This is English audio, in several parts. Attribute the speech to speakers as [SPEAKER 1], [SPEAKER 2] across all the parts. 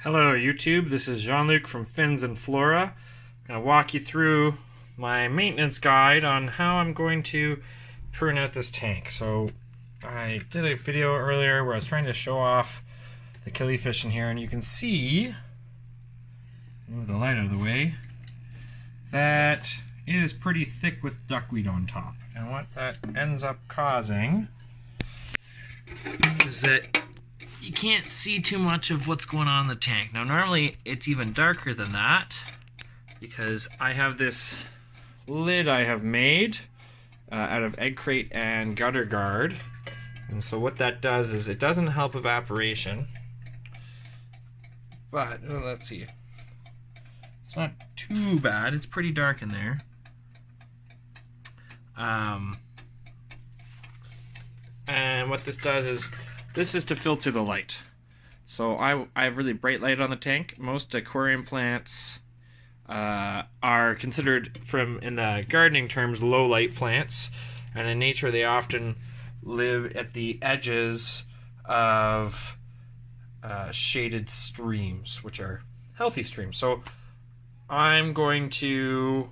[SPEAKER 1] Hello YouTube, this is Jean-Luc from Fins and Flora. I'm going to walk you through my maintenance guide on how I'm going to prune out this tank. So I did a video earlier where I was trying to show off the killifish in here, and you can see, move the light out of the way, that it is pretty thick with duckweed on top. And what that ends up causing is that you can't see too much of what's going on in the tank. Now normally it's even darker than that because I have this lid I have made out of egg crate and gutter guard, and so what that does is it doesn't help evaporation, but let's see, it's not too bad. It's pretty dark in there. And what this does is this is to filter the light. So I have really bright light on the tank. Most aquarium plants are considered, in the gardening terms, low light plants, and in nature they often live at the edges of shaded streams, which are healthy streams. So I'm going to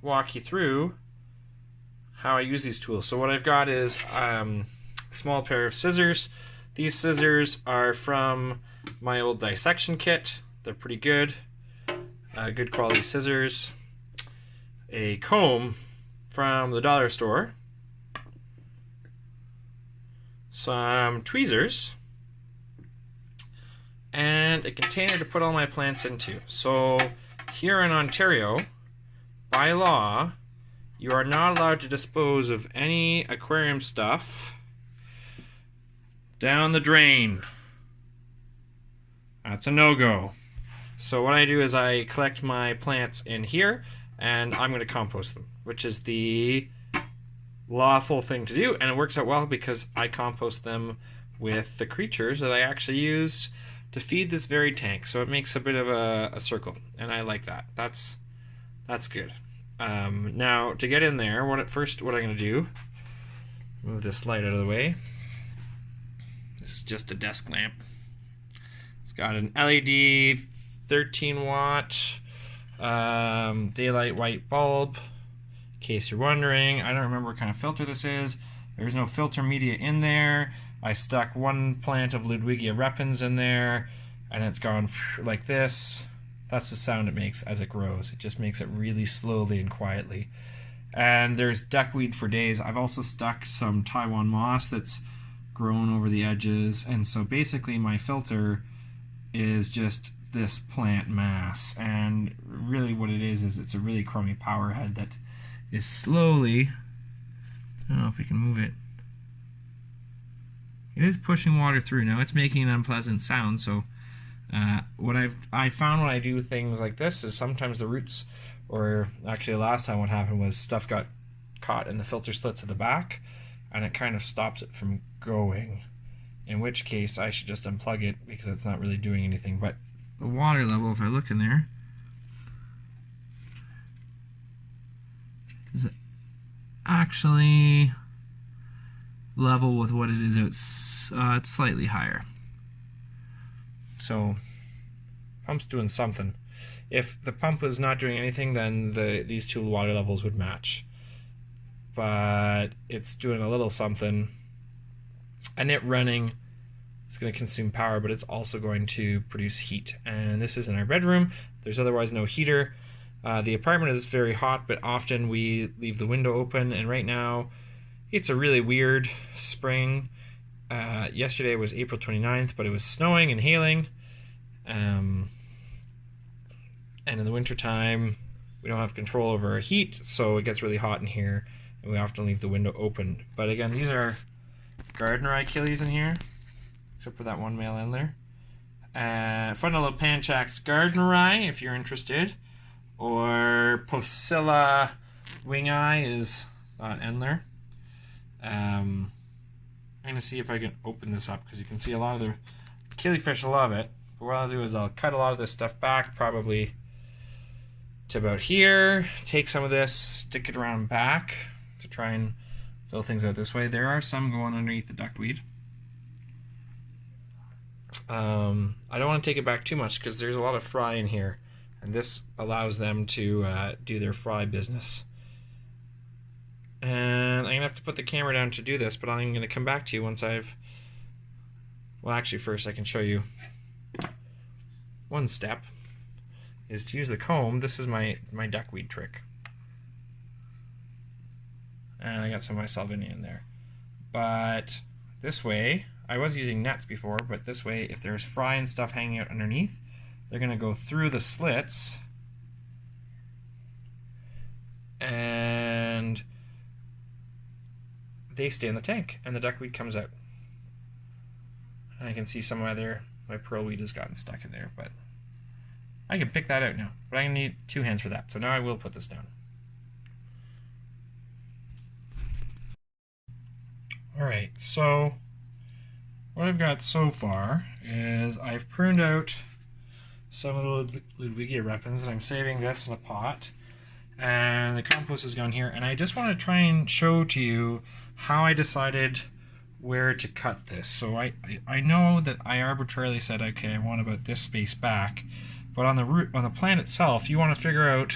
[SPEAKER 1] walk you through how I use these tools. So what I've got is a small pair of scissors. These scissors are from my old dissection kit. They're pretty good. Good quality scissors. A comb from the dollar store. Some tweezers. And a container to put all my plants into. So here in Ontario, by law, you are not allowed to dispose of any aquarium stuff down the drain. That's a no-go. So what I do is I collect my plants in here and I'm going to compost them, which is the lawful thing to do, and it works out well because I compost them with the creatures that I actually used to feed this very tank. So it makes a bit of a circle, and I like that. That's good. Now to get in there, what I'm going to do, move this light out of the way. This is just a desk lamp. It's got an LED 13 watt daylight white bulb. In case you're wondering, I don't remember what kind of filter this is. There's no filter media in there. I stuck one plant of Ludwigia repens in there, and it's gone like this. That's the sound it makes as it grows. It just makes it really slowly and quietly. And there's duckweed for days. I've also stuck some Taiwan moss that's grown over the edges, and so basically my filter is just this plant mass, and really what it is it's a really crummy power head that is slowly, I don't know if we can move it, it is pushing water through. Now it's making an unpleasant sound, so what I found when I do things like this is sometimes the roots, or actually last time what happened was stuff got caught in the filter slits at the back, and it kind of stops it from going, in which case I should just unplug it because it's not really doing anything. But the water level, if I look in there, is actually level with what it is out. It's slightly higher. So pump's doing something. If the pump was not doing anything, then these two water levels would match. But it's doing a little something, and it running is going to consume power, but it's also going to produce heat. And this is in our bedroom. There's otherwise no heater. The apartment is very hot, but often we leave the window open, and right now it's a really weird spring. Yesterday was April 29th, but it was snowing and hailing, and in the wintertime we don't have control over our heat, so it gets really hot in here, and we often leave the window open. But again, these are Gardneri Killifish in here, except for that one male endler. Fundulopanchax Gardneri, if you're interested, or Posilla Wing-Eye is that endler. I'm going to see if I can open this up, because you can see a lot of the killifish love it. But what I'll do is I'll cut a lot of this stuff back, probably to about here, take some of this, stick it around back to try and fill things out this way. There are some going underneath the duckweed. I don't want to take it back too much because there's a lot of fry in here, and this allows them to do their fry business. And I'm going to have to put the camera down to do this, but I'm going to come back to you once I've... Well, actually, first I can show you one step is to use the comb. This is my duckweed trick. And I got some of my Salvinia in there. But this way, I was using nets before, but this way, if there's fry and stuff hanging out underneath, they're going to go through the slits and they stay in the tank, and the duckweed comes out. And I can see some of my pearlweed has gotten stuck in there, but I can pick that out now. But I need 2 hands for that, so now I will put this down. Alright, so what I've got so far is I've pruned out some of the Ludwigia repens, and I'm saving this in a pot. And the compost has gone here, and I just want to try and show to you how I decided where to cut this. So I know that I arbitrarily said, okay, I want about this space back, but on the plant itself, you want to figure out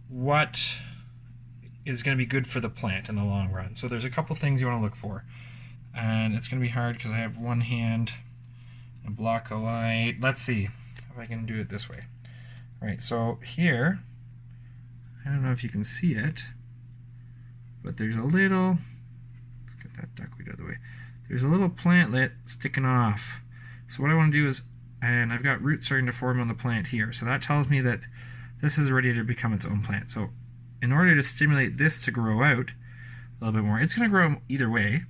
[SPEAKER 1] what is going to be good for the plant in the long run. So there's a couple things you want to look for, and it's going to be hard because I have one hand and block the light. Let's see if I can do it this way. All right, so here, I don't know if you can see it, but there's a little, let's get that duckweed out of the way. There's a little plantlet sticking off. So what I want to do is, and I've got roots starting to form on the plant here, so that tells me that this is ready to become its own plant. So in order to stimulate this to grow out a little bit more, it's going to grow either way,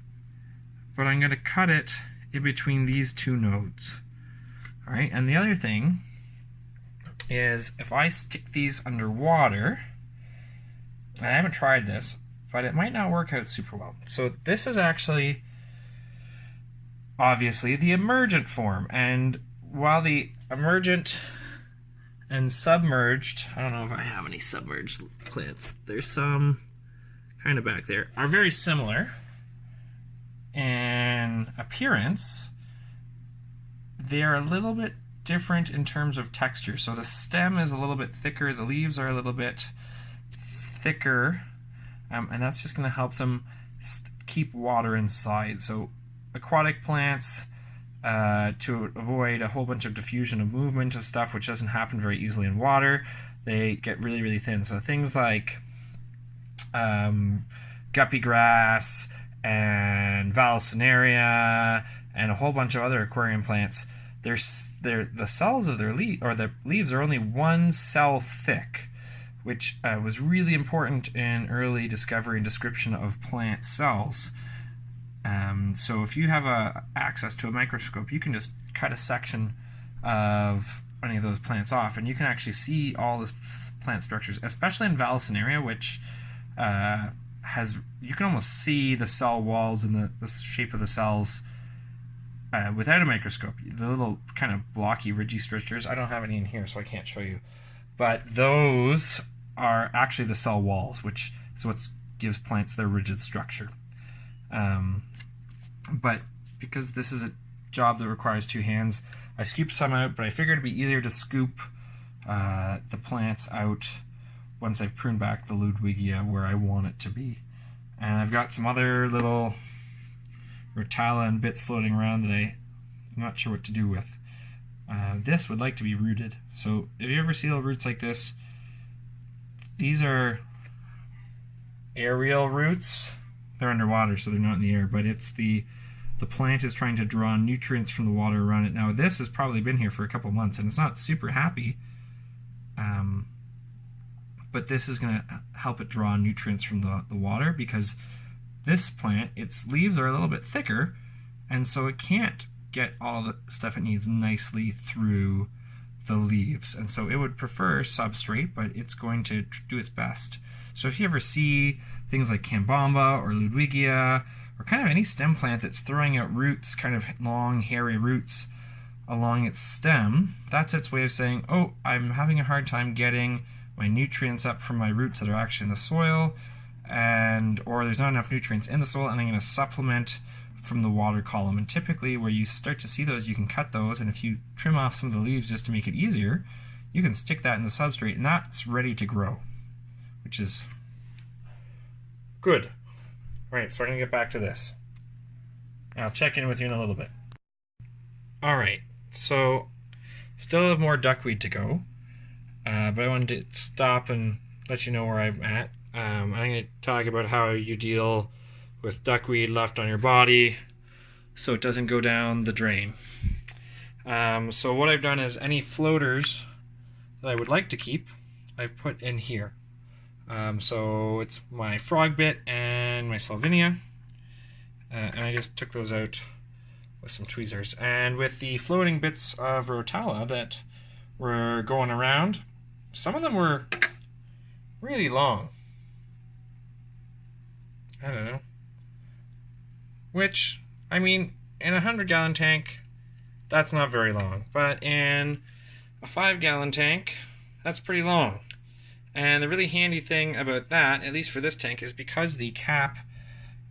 [SPEAKER 1] but I'm going to cut it in between these 2 nodes. All right, and the other thing is if I stick these underwater, and I haven't tried this, but it might not work out super well. So this is actually obviously the emergent form, and while the emergent and submerged, I don't know if I have any submerged plants, there's some kind of back there, are very similar in appearance. They're a little bit different in terms of texture. So the stem is a little bit thicker, the leaves are a little bit thicker, and that's just going to help them keep water inside. So aquatic plants, to avoid a whole bunch of diffusion of movement of stuff, which doesn't happen very easily in water, they get really, really thin. So things like guppy grass and vallisneria and a whole bunch of other aquarium plants, the cells of their the leaves are only 1 cell thick, which was really important in early discovery and description of plant cells. So if you have access to a microscope, you can just cut a section of any of those plants off, and you can actually see all the plant structures, especially in vallisneria, which you can almost see the cell walls and the shape of the cells without a microscope. The little kind of blocky, ridgy structures, I don't have any in here, so I can't show you. But those are actually the cell walls, which is what gives plants their rigid structure. But because this is a job that requires 2 hands, I scooped some out, but I figured it'd be easier to scoop the plants out once I've pruned back the Ludwigia where I want it to be. And I've got some other little Rotala and bits floating around that I'm not sure what to do with. This would like to be rooted. So if you ever see little roots like this, these are aerial roots. They're underwater, so they're not in the air, but it's the plant is trying to draw nutrients from the water around it. Now this has probably been here for a couple months, and it's not super happy, but this is going to help it draw nutrients from the water, because this plant, its leaves are a little bit thicker, and so it can't get all the stuff it needs nicely through the leaves, and so it would prefer substrate, but it's going to do its best. So if you ever see things like Cambamba or Ludwigia, or kind of any stem plant that's throwing out roots, kind of long, hairy roots along its stem, that's its way of saying, oh, I'm having a hard time getting my nutrients up from my roots that are actually in the soil, or there's not enough nutrients in the soil, and I'm going to supplement from the water column, and typically where you start to see those, you can cut those, and if you trim off some of the leaves just to make it easier, you can stick that in the substrate, and that's ready to grow, which is good. All right, so we're going to get back to this. I'll check in with you in a little bit. All right, so still have more duckweed to go, but I wanted to stop and let you know where I'm at. I'm going to talk about how you deal with duckweed left on your body so it doesn't go down the drain. So what I've done is any floaters that I would like to keep, I've put in here. So it's my frog bit and my Salvinia, and I just took those out with some tweezers. And with the floating bits of Rotala that were going around, some of them were really long. I don't know. Which, I mean, in a 100-gallon tank, that's not very long. But in a 5-gallon tank, that's pretty long. And the really handy thing about that, at least for this tank, is because the cap,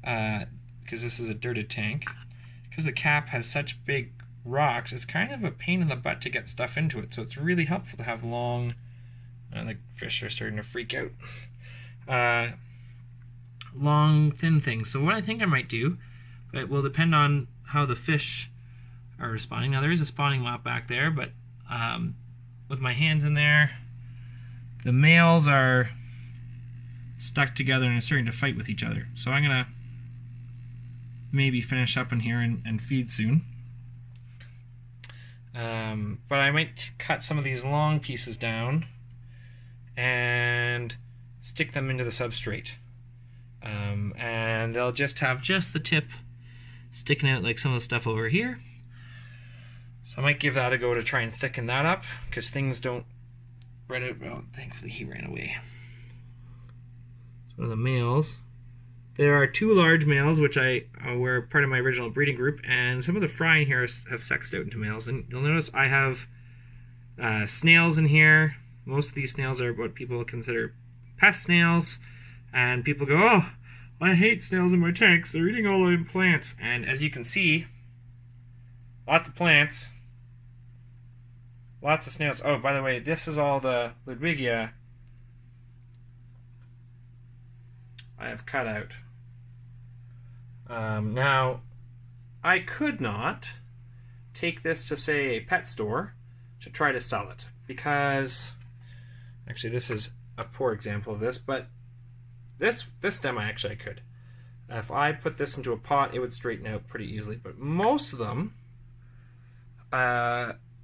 [SPEAKER 1] because this is a dirted tank, because the cap has such big rocks, it's kind of a pain in the butt to get stuff into it. So it's really helpful to have long, the fish are starting to freak out, long, thin things. So what I think I might do, it will depend on how the fish are responding. Now there is a spawning mop back there, but with my hands in there, the males are stuck together and are starting to fight with each other. So I'm gonna maybe finish up in here and feed soon. But I might cut some of these long pieces down and stick them into the substrate. And they'll just have just the tip sticking out like some of the stuff over here. So I might give that a go to try and thicken that up, because things don't spread out. Well, thankfully he ran away. So the males. There are 2 large males, which were part of my original breeding group, and some of the fry in here have sexed out into males. And you'll notice I have snails in here. Most of these snails are what people consider pest snails, and people go, "Oh, I hate snails in my tanks. They're eating all the plants." And as you can see, lots of plants, lots of snails. Oh, by the way, this is all the Ludwigia I have cut out. Now, I could not take this to, say, a pet store to try to sell it, because, actually this is a poor example of this, but this stem I could. If I put this into a pot, it would straighten out pretty easily. But most of them,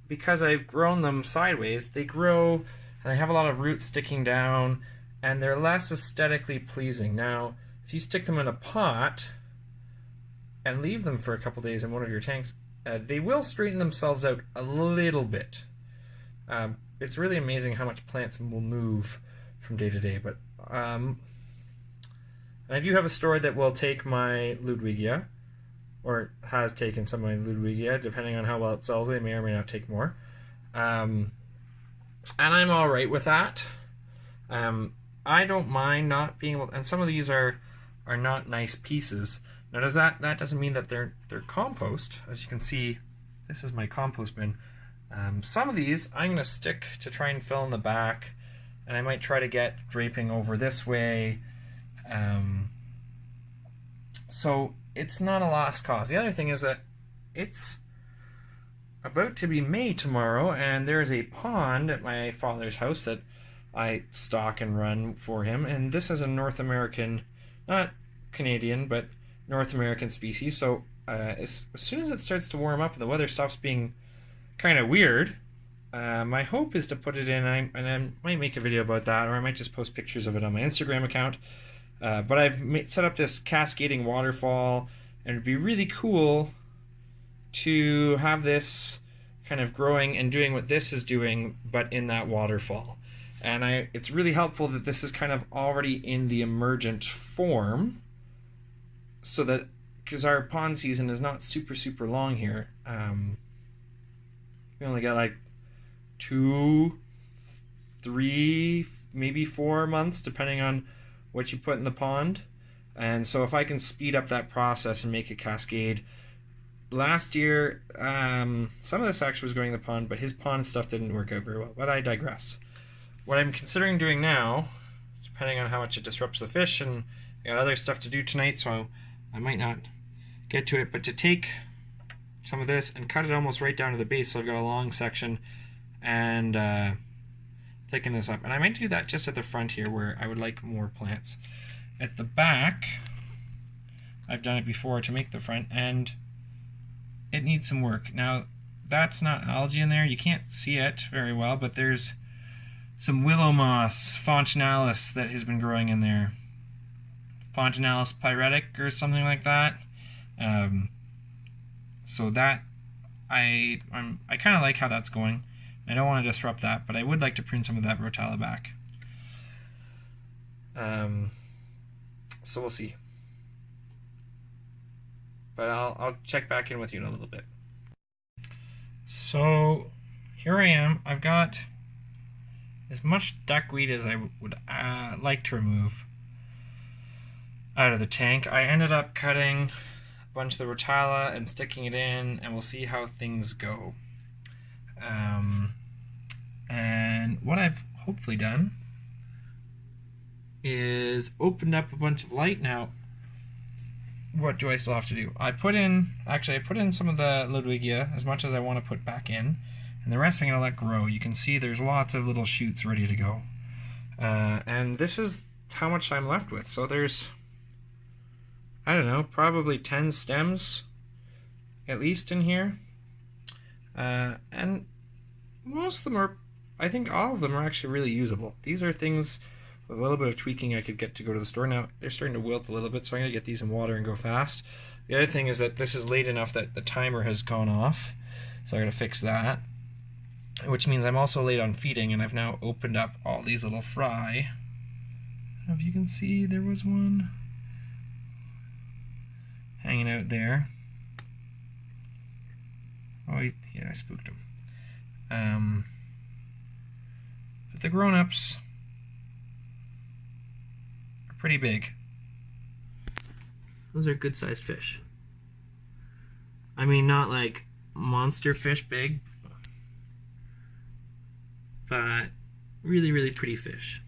[SPEAKER 1] because I've grown them sideways, they grow and they have a lot of roots sticking down, and they're less aesthetically pleasing. Now, if you stick them in a pot and leave them for a couple days in one of your tanks, they will straighten themselves out a little bit. It's really amazing how much plants will move from day to day. But and I do have a store that will take my Ludwigia, or has taken some of my Ludwigia, depending on how well it sells. They may or may not take more. And I'm all right with that. I don't mind not being able, and some of these are not nice pieces. Now that doesn't mean that they're compost. As you can see, this is my compost bin. Some of these I'm going to stick to try and fill in the back, and I might try to get draping over this way. So it's not a lost cause. The other thing is that it's about to be May tomorrow, and there's a pond at my father's house that I stock and run for him, and this is a North American, not Canadian, but North American species. So as soon as it starts to warm up and the weather stops being kind of weird, my hope is to put it in, and I might make a video about that, or I might just post pictures of it on my Instagram account. But I've set up this cascading waterfall, and it'd be really cool to have this kind of growing and doing what this is doing, but in that waterfall. And it's really helpful that this is kind of already in the emergent form, so that, because our pond season is not super long here. We only got like 2, 3, maybe 4 months, depending on what you put in the pond. And so if I can speed up that process and make a cascade. Last year, some of this actually was going in the pond, but his pond stuff didn't work out very well. But I digress. What I'm considering doing now, depending on how much it disrupts the fish, and I got other stuff to do tonight, so I might not get to it, but to take some of this and cut it almost right down to the base, so I've got a long section, and thicken this up. And I might do that just at the front here where I would like more plants. At the back, I've done it before to make the front, and it needs some work. Now, that's not algae in there. You can't see it very well, but there's some willow moss, Fontinalis, that has been growing in there. Fontinalis pyretic or something like that. So that, I kind of like how that's going. I don't want to disrupt that, but I would like to prune some of that Rotala back. So we'll see. But I'll check back in with you in a little bit. So here I am. I've got as much duckweed as I would like to remove out of the tank. I ended up cutting a bunch of the Rotala and sticking it in, and we'll see how things go. And what I've hopefully done is opened up a bunch of light. Now, what do I still have to do? I put in some of the Ludwigia, as much as I want to put back in, and the rest I'm going to let grow. You can see there's lots of little shoots ready to go. And this is how much I'm left with. So there's, I don't know, probably 10 stems at least in here. And most of them are, I think all of them are actually really usable. These are things with a little bit of tweaking I could get to go to the store. Now, they're starting to wilt a little bit, so I'm going to get these in water and go fast. The other thing is that this is late enough that the timer has gone off, so I got to fix that. Which means I'm also late on feeding, and I've now opened up all these little fry. I don't know if you can see, there was one hanging out there. Oh, yeah, I spooked him. But the grown-ups are pretty big. Those are good-sized fish. I mean, not like monster fish big, but really, really pretty fish.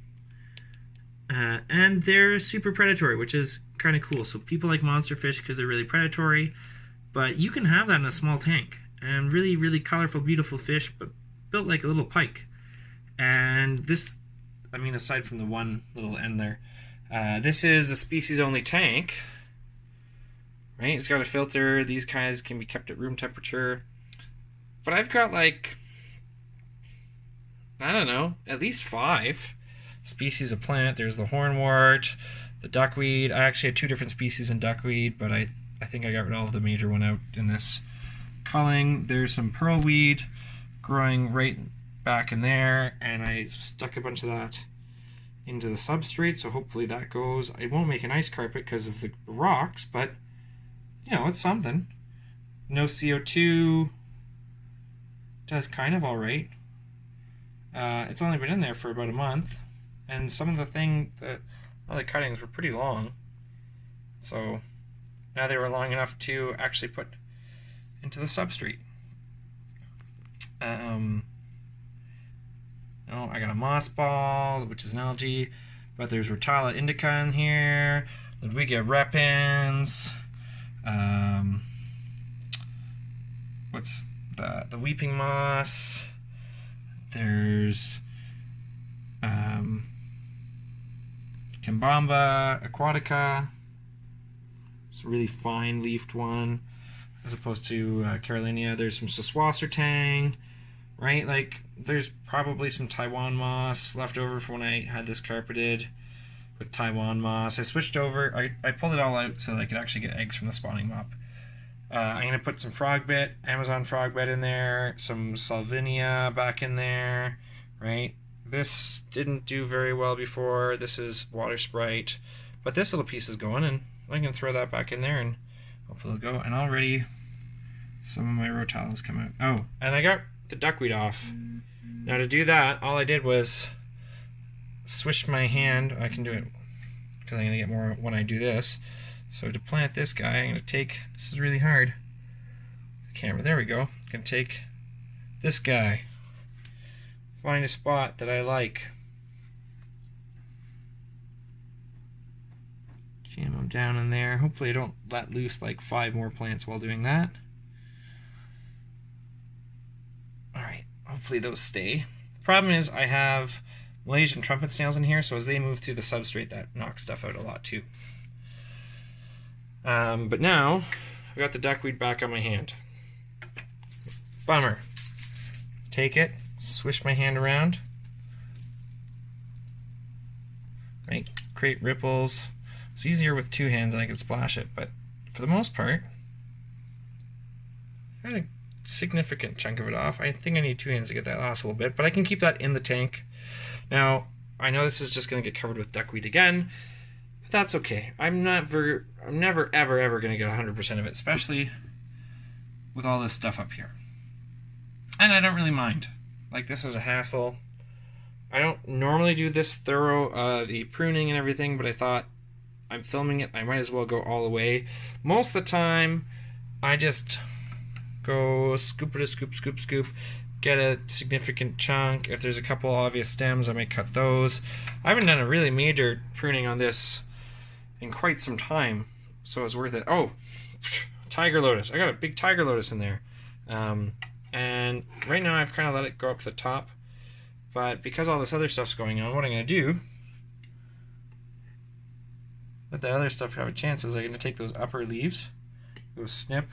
[SPEAKER 1] And they're super predatory, which is kind of cool. So people like monster fish because they're really predatory, but you can have that in a small tank. And really, really colorful, beautiful fish, but built like a little pike. And this, I mean, aside from the one little end there, this is a species-only tank, right? It's got a filter. These guys can be kept at room temperature. But I've got like, I don't know, at least 5 species of plant. There's the hornwort, the duckweed. I actually had 2 different species in duckweed, but I think I got rid of all of the major one out in this culling. There's some pearlweed growing right back in there, and I stuck a bunch of that into the substrate, so hopefully that goes. I won't make an ice carpet because of the rocks, but you know, it's something. No CO2, does kind of all right. It's only been in there for about a month, and some of the other cuttings were pretty long, so now they were long enough to actually put into the substrate. Oh, I got a moss ball, which is an algae, but there's Rotala indica in here, Ludwigia repens, what's the weeping moss, there's Kimbamba aquatica, it's a really fine leafed one, as opposed to Carolinia. There's some Saswassertang, right? Like, there's probably some Taiwan moss left over from when I had this carpeted with Taiwan moss. I switched over, I pulled it all out so that I could actually get eggs from the spawning mop. I'm going to put some frogbit, Amazon frogbit in there, some Salvinia back in there, right? This didn't do very well before. This is water sprite, but this little piece is going, and I can throw that back in there and hopefully it'll go. And already some of my Rotalas come out. Oh, and I got the duckweed off. Now to do that, all I did was swish my hand. I can do it because I'm going to get more when I do this. So to plant this guy, I'm going to take, this is really hard, the camera, there we go. I'm going to take this guy, find a spot that I like, jam them down in there. Hopefully I don't let loose like 5 more plants while doing that. Alright, hopefully those stay. Problem is I have Malaysian trumpet snails in here, so as they move through the substrate, that knocks stuff out a lot too. But now I've got the duckweed back on my hand. Bummer. Take it, swish my hand around. Right, create ripples. It's easier with 2 hands and I can splash it, but for the most part, I got a significant chunk of it off. I think I need 2 hands to get that last little bit, but I can keep that in the tank. Now, I know this is just going to get covered with duckweed again, but that's okay. I'm never ever going to get 100% of it, especially with all this stuff up here. And I don't really mind. Like, this is a hassle. I don't normally do this thorough, the pruning and everything, but I thought, I'm filming it, I might as well go all the way. Most of the time, I just go scoop, scoop, get a significant chunk. If there's a couple obvious stems, I may cut those. I haven't done a really major pruning on this in quite some time, so it's worth it. Oh, tiger lotus. I got a big tiger lotus in there. And right now I've kind of let it go up to the top, but because all this other stuff's going on, what I'm going to do, let the other stuff have a chance, is I'm going to take those upper leaves, go snip,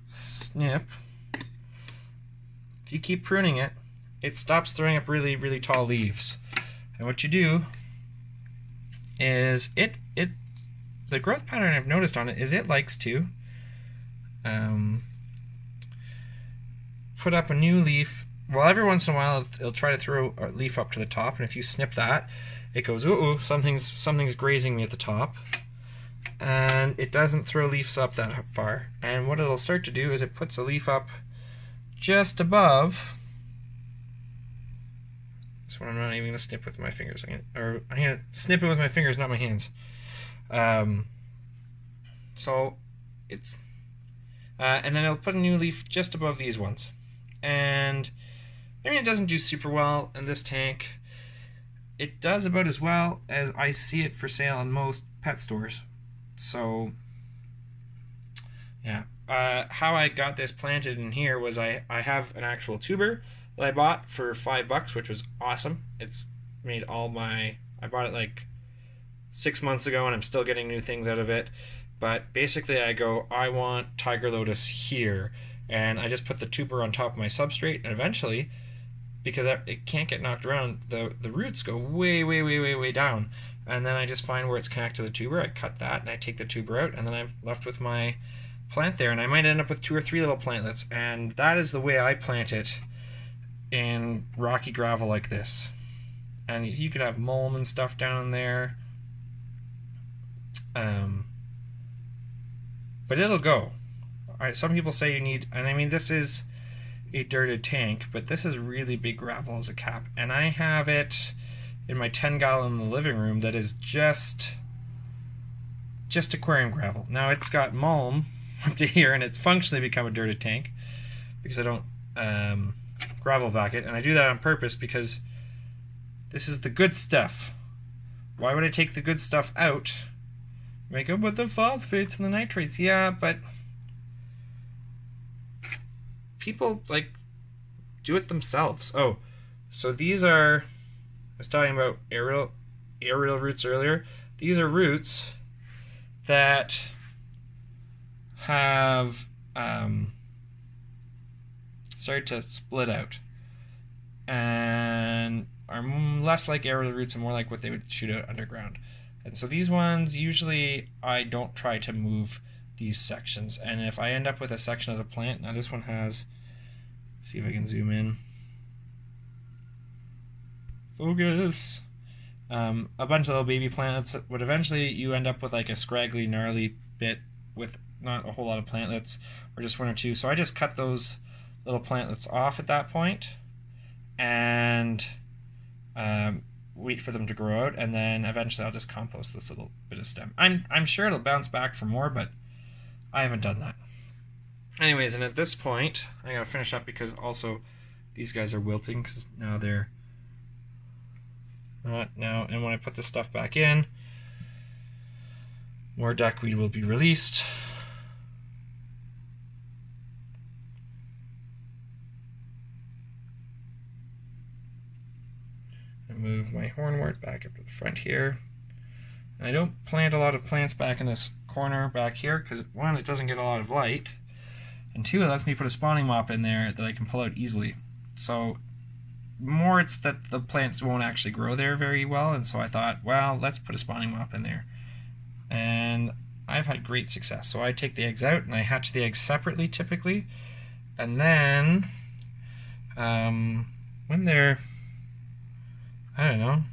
[SPEAKER 1] snip. If you keep pruning it, it stops throwing up really, really tall leaves. And what you do is the growth pattern I've noticed on it is it likes to put up a new leaf. Well, every once in a while it'll try to throw a leaf up to the top, and if you snip that, it goes, ooh, something's grazing me at the top, and it doesn't throw leaves up that far. And what it'll start to do is it puts a leaf up just above. This one I'm not even going to snip with my fingers. I'm going to snip it with my fingers, not my hands. So it's and then it'll put a new leaf just above these ones. And I mean, it doesn't do super well in this tank. It does about as well as I see it for sale in most pet stores. So yeah, how I got this planted in here was I have an actual tuber that I bought for $5, which was awesome. It's made all my, I bought it like 6 months ago and I'm still getting new things out of it. But basically I go, I want tiger lotus here, and I just put the tuber on top of my substrate, and eventually, because it can't get knocked around, the roots go way down, and then I just find where it's connected to the tuber, I cut that, and I take the tuber out, and then I'm left with my plant there, and I might end up with 2 or 3 little plantlets, and that is the way I plant it in rocky gravel like this. And you could have mulm and stuff down there, but it'll go. Alright, some people say you need, and I mean, this is a dirted tank, but this is really big gravel as a cap, and I have it in my 10-gallon in the living room that is just aquarium gravel. Now it's got mulm up to here, and it's functionally become a dirted tank because I don't gravel vac it, and I do that on purpose because this is the good stuff. Why would I take the good stuff out? Make up with the phosphates and the nitrates. Yeah, but people like do it themselves. Oh, so these are, I was talking about aerial roots earlier. These are roots that have started to split out and are less like aerial roots and more like what they would shoot out underground. And so these ones, usually I don't try to move these sections. And if I end up with a section of the plant, now this one has, see if I can zoom in. Focus. A bunch of little baby plants would eventually you end up with like a scraggly, gnarly bit with not a whole lot of plantlets, or just 1 or 2. So I just cut those little plantlets off at that point, and wait for them to grow out, and then eventually I'll just compost this little bit of stem. I'm sure it'll bounce back for more, but I haven't done that. Anyways, and at this point, I gotta finish up because also these guys are wilting because now they're not now. And when I put this stuff back in, more duckweed will be released. I move my hornwort back up to the front here. And I don't plant a lot of plants back in this corner back here because, one, it doesn't get a lot of light, and two, it lets me put a spawning mop in there that I can pull out easily. So more it's that the plants won't actually grow there very well, and so I thought, well, let's put a spawning mop in there. And I've had great success. So I take the eggs out and I hatch the eggs separately typically, and then when they're, I don't know,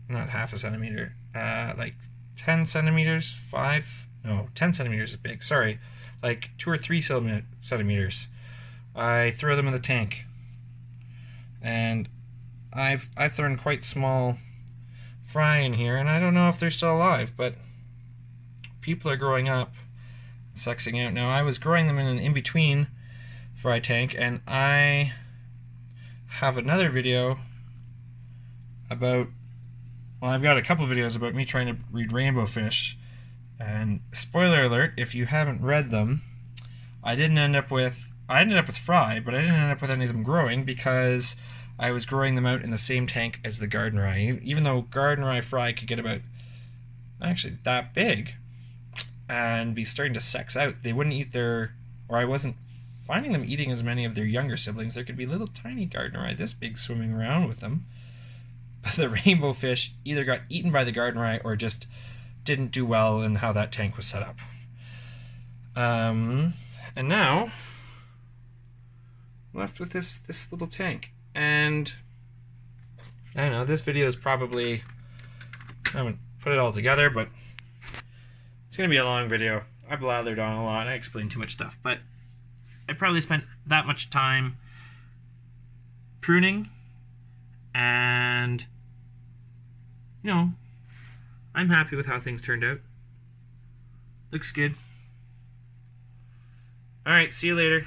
[SPEAKER 1] not half a centimeter, like 10 centimeters, 10 centimeters is big, sorry, like 2 or 3 centimeters, I throw them in the tank. And I've thrown quite small fry in here, and I don't know if they're still alive, but people are growing up, sexing out. Now, I was growing them in an in-between fry tank, and I have another video about, well, I've got a couple videos about me trying to breed rainbow fish, and spoiler alert, if you haven't read them, I ended up with fry, but I didn't end up with any of them growing because I was growing them out in the same tank as the Gardneri. Even though Gardneri fry could get about, actually, that big and be starting to sex out, they wouldn't eat their, or I wasn't finding them eating as many of their younger siblings. There could be little tiny Gardneri this big swimming around with them. But the rainbow fish either got eaten by the Gardneri or just didn't do well in how that tank was set up. And now I'm left with this little tank. And I don't know, this video is probably, I haven't put it all together, but it's going to be a long video. I blathered on a lot, I explained too much stuff, but I probably spent that much time pruning, and, you know, I'm happy with how things turned out. Looks good. Alright, see you later.